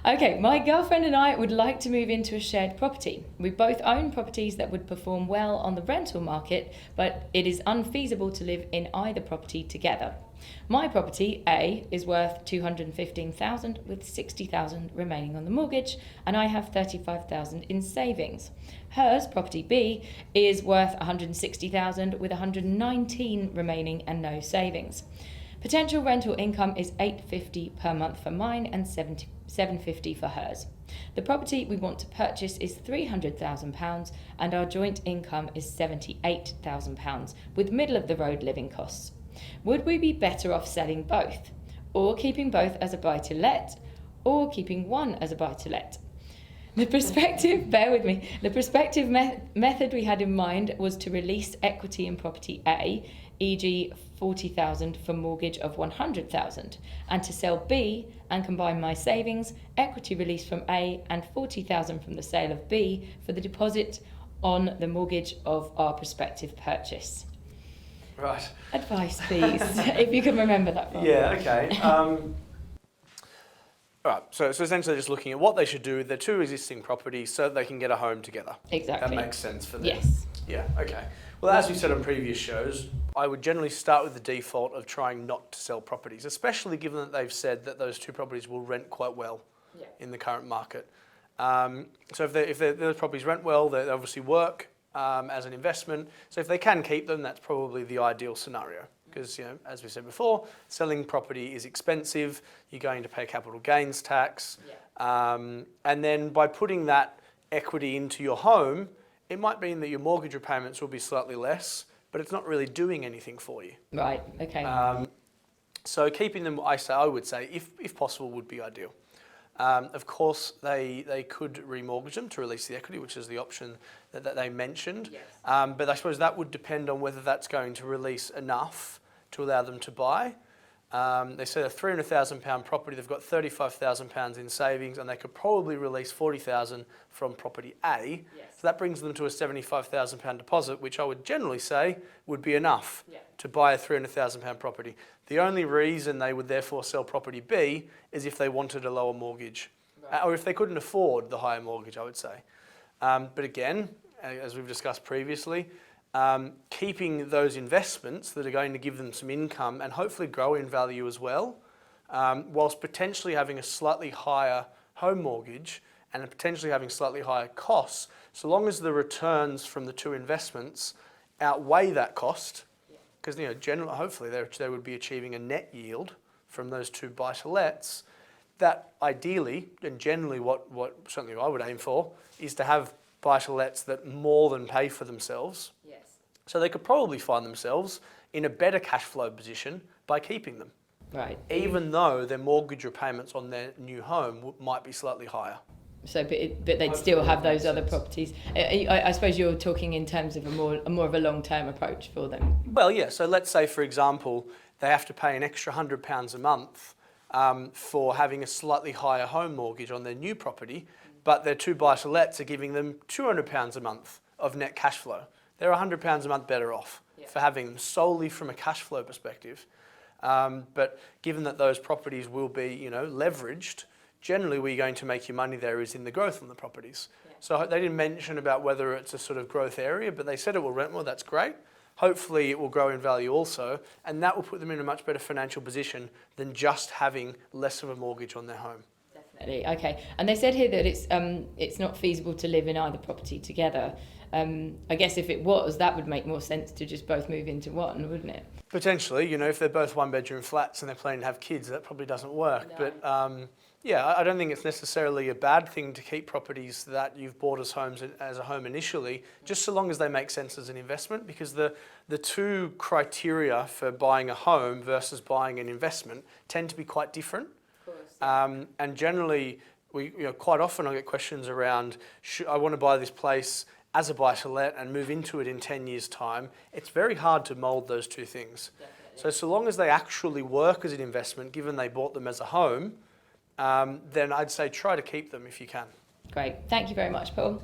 Okay, my girlfriend and I would like to move into a shared property. We both own properties that would perform well on the rental market, but it is unfeasible to live in either property together. My property, A, is worth $215,000 with $60,000 remaining on the mortgage, and I have $35,000 in savings. Hers, property B, is worth $160,000 with $119,000 remaining and no savings. Potential rental income is $850 per month for mine and $750 for hers. The property we want to purchase is £300,000 and our joint income is £78,000 with middle of the road living costs. Would we be better off selling both, or keeping both as a buy-to-let, or keeping one as a buy-to-let? The prospective, bear with me, the prospective method we had in mind was to release equity in property A, e.g. $40,000 for mortgage of $100,000, and to sell B and combine my savings, equity release from A and $40,000 from the sale of B for the deposit on the mortgage of our prospective purchase. Right. Advice, please, if you can remember that far. Yeah, okay. All right, so essentially just looking at what they should do with their two existing properties so that they can get a home together. Exactly. That makes sense for them. Yes. Yeah, okay. Well, as we said on previous shows, I would generally start with the default of trying not to sell properties, especially given that they've said that those two properties will rent quite well in the current market. So if those properties rent well, they obviously work as an investment. So if they can keep them, that's probably the ideal scenario. Because, you know, as we said before, selling property is expensive. You're going to pay capital gains tax. And then by putting that equity into your home, it might mean that your mortgage repayments will be slightly less, but it's not really doing anything for you. Right, okay. So keeping them, I would say, if possible, would be ideal. Of course, they could remortgage them to release the equity, which is the option that they mentioned. Yes. But I suppose that would depend on whether that's going to release enough to allow them to buy. They said a £300,000 property, they've got £35,000 in savings, and they could probably release $40,000 from property A. Yes. So that brings them to a £75,000 deposit, which I would generally say would be enough Yeah. to buy a £300,000 property. The only reason they would therefore sell property B is if they wanted a lower mortgage, or if they couldn't afford the higher mortgage, I would say. But again, as we've discussed previously, keeping those investments that are going to give them some income and hopefully grow in value as well, whilst potentially having a slightly higher home mortgage and potentially having slightly higher costs, so long as the returns from the two investments outweigh that cost, because generally, hopefully they would be achieving a net yield from those two buy-to-lets, that ideally, and generally what certainly I would aim for, is to have buy-to-lets that more than pay for themselves. Yes. So they could probably find themselves in a better cash flow position by keeping them. Right. Even though their mortgage repayments on their new home might be slightly higher. So, but they'd still have those other properties. I suppose you're talking in terms of a more of a long-term approach for them. Well, yeah. So let's say, for example, they have to pay an extra £100 a month for having a slightly higher home mortgage on their new property, but their two buy-to-lets are giving them £200 a month of net cash flow. They're £100 a month better off for having them solely from a cash flow perspective. But given that those properties will be, leveraged, generally where you're going to make your money there is in the growth on the properties. Yeah. So they didn't mention about whether it's a sort of growth area, but they said it will rent well, that's great. Hopefully it will grow in value also, and that will put them in a much better financial position than just having less of a mortgage on their home. Definitely, okay. And they said here that it's not feasible to live in either property together. I guess if it was, that would make more sense to just both move into one, wouldn't it? Potentially, if they're both one-bedroom flats and they're planning to have kids, that probably doesn't work. No. But yeah, I don't think it's necessarily a bad thing to keep properties that you've bought as homes as a home initially, just so long as they make sense as an investment, because the two criteria for buying a home versus buying an investment tend to be quite different. Of course. And generally, quite often I get questions around, I want to buy this place as a buy-to-let and move into it in 10 years' time. It's very hard to mould those two things. Definitely. So long as they actually work as an investment, given they bought them as a home, then I'd say try to keep them if you can. Great. Thank you very much, Paul.